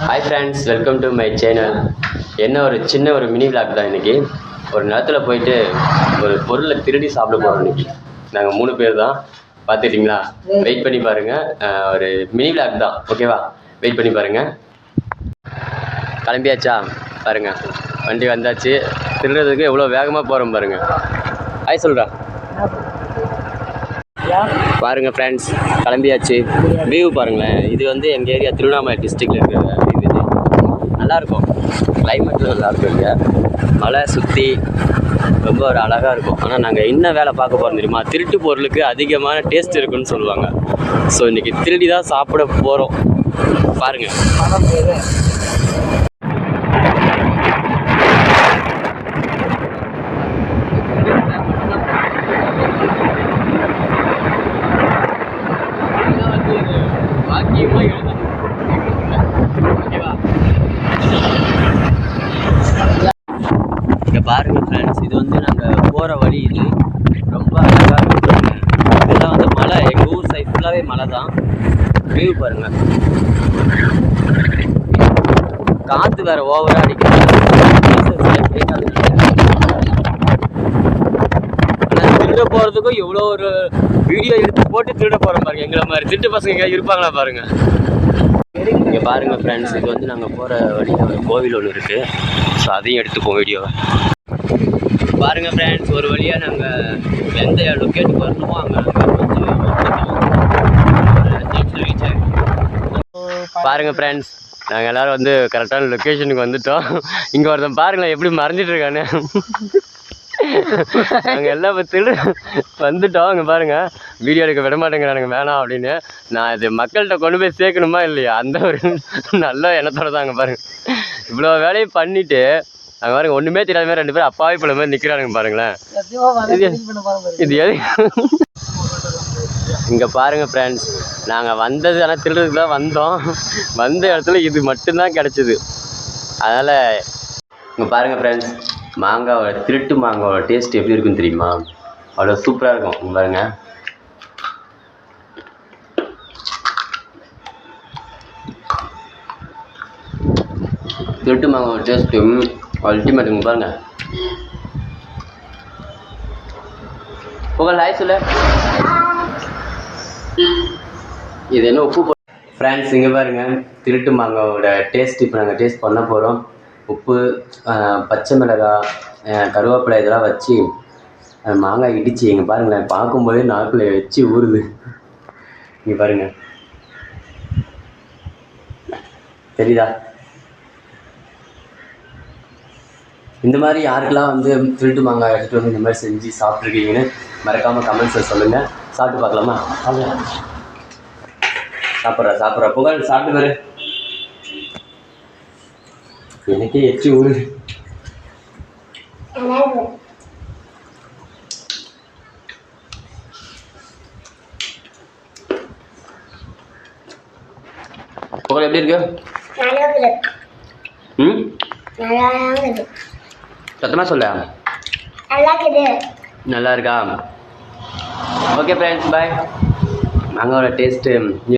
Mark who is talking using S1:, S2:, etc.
S1: Hi friends, welcome to my channel. என்ன ஒரு சின்ன மினி விளாக் தான். இன்றைக்கி ஒரு நேரத்தில் போயிட்டு ஒரு பொருளை திருடி சாப்பிட போகிறோம். இன்றைக்கி நாங்கள் 3 பேர் தான். பார்த்துட்டிங்களா? வெயிட் பண்ணி பாருங்கள். ஒரு மினி விளாக் தான், ஓகேவா? வெயிட் பண்ணி பாருங்கள். கிளம்பியாச்சா? பாருங்கள், வண்டி வந்தாச்சு. திருடுறதுக்கு எவ்வளோ வேகமாக போகிறோம் பாருங்கள். ஹாய் சொல்கிறா பாருங்கள் ஃப்ரெண்ட்ஸ், கிளம்பியாச்சு. வியூ பாருங்களேன். இது வந்து எங்கள் ஏரியா திருவண்ணாமலை டிஸ்ட்ரிக்டில் இருக்கிற வியூ. இது நல்லாயிருக்கும். கிளைமேட்டில் நல்லாயிருக்கும். இங்கே மலை சுற்றி ரொம்ப ஒரு அழகாக இருக்கும். ஆனால் நாங்கள் என்ன வேலை பார்க்க போகிறோம் தெரியுமா? திருட்டு பொருளுக்கு அதிகமான டேஸ்ட் இருக்குன்னு சொல்லுவாங்க. ஸோ இன்றைக்கி திருடி தான் சாப்பிட போகிறோம். பாருங்கள். இங்கே பாருங்கள் ஃப்ரெண்ட்ஸ், இது வந்து நாங்கள் போகிற வழி. இது ரொம்ப அழகாக இருக்கும். இதெல்லாம் வந்து மலை. எங்கள் ஊர் சைட் ஃபுல்லாகவே மலை தான். வியூ பாருங்கள். காற்று வேறு ஓவராக அடிக்கிறது. ஆனால் திருட போகிறதுக்கும் எவ்வளோ ஒரு வீடியோ எடுத்து போட்டு திருட போகிற பாருங்க. எங்களை மாதிரி திருட்டு பசங்க எங்கே இருப்பாங்களா பாருங்கள். இங்கே பாருங்கள் ஃப்ரெண்ட்ஸ், இது வந்து நாங்கள் போகிற வழியில் ஒரு கோவில் ஒன்று இருக்குது. ஸோ அதையும் எடுத்துப்போம் வீடியோவை. பாருங்கள் ஃப்ரெண்ட்ஸ், ஒரு வழியாக நாங்கள் எந்த லொக்கேட்டுக்கு வரணுமோ அங்கே ரீச் ஆகிடும். பாருங்கள் ஃப்ரெண்ட்ஸ், நாங்கள் எல்லோரும் வந்து கரெக்டான லொக்கேஷனுக்கு வந்துவிட்டோம். இங்கே ஒருத்தன் பாருங்களேன் எப்படி மறைஞ்சிட்டு இருக்கானு. நாங்கள் எல்லாம் திருடு வந்துவிட்டோம். அங்கே பாருங்கள், வீடியோ எடுக்க விட மாட்டேங்கிறானுங்க, வேணாம் அப்படின்னு. நான் இது மக்கள்கிட்ட கொண்டு போய் சேர்க்கணுமா இல்லையா, அந்த ஒரு நல்ல எண்ணத்தோடு தான். அங்கே பாருங்கள், இவ்வளோ வேலையும் பண்ணிவிட்டு அங்கே பாருங்கள், ஒன்றுமே தெரியாத மாதிரி 2 பேர் அப்பாவி பிள்ளை மாதிரி நிற்கிறானுங்க பாருங்களேன். இது எது? இங்கே பாருங்கள் ஃப்ரெண்ட்ஸ், நாங்கள் வந்தது ஆனால் திருடுறதுக்கு தான் வந்தோம். வந்த இடத்துல இது மட்டும்தான் கிடச்சிது. அதனால் இங்கே பாருங்கள் ஃப்ரெண்ட்ஸ், மாங்காவோட திருட்டு மாங்காவோட டேஸ்ட் எப்படி இருக்குன்னு தெரியுமா? அவ்வளோ சூப்பராக இருக்கும். இங்கே பாருங்கள். திருட்டு மாங்காவோட டேஸ்ட்டு அல்டிமேட்டுங்க பாருங்கள். உங்கள் ஹாய் சொல்ல. இது என்ன உப்பு ஃப்ரெண்ட்ஸ்? இங்கே பாருங்கள், திருட்டு மாங்காவோட டேஸ்ட் இப்போ நாங்கள் டேஸ்ட் பண்ண போகிறோம். உப்பு, பச்சை மிளகாய், கருவேப்பிலை இதெல்லாம் வச்சு மாங்காய் இடித்து இங்கே பாருங்களேன். பார்க்கும்போதே நாக்கில் வச்சு ஊறுது. இங்கே பாருங்கள், தெரியுதா? இந்த மாதிரி யாருக்கெல்லாம் வந்து திருட்டு மாங்காய் எடுத்துகிட்டு வந்து இந்த மாதிரி செஞ்சு சாப்பிட்ருக்கீங்கன்னு மறக்காமல் கமெண்ட்ஸில் சொல்லுங்கள். சாப்பிட்டு பார்க்கலாமா? சாப்பிட்றா புகழ் சாப்பிட்டு பாரு. எனக்கே எச்சி ஊறுது. புகழ் எப்படி இருக்கு? சத்தமாக சொல்ல. நல்லா இருக்கா? ஓகே ஃப்ரெண்ட்ஸ், பாய். மாங்காவோட டேஸ்ட்டு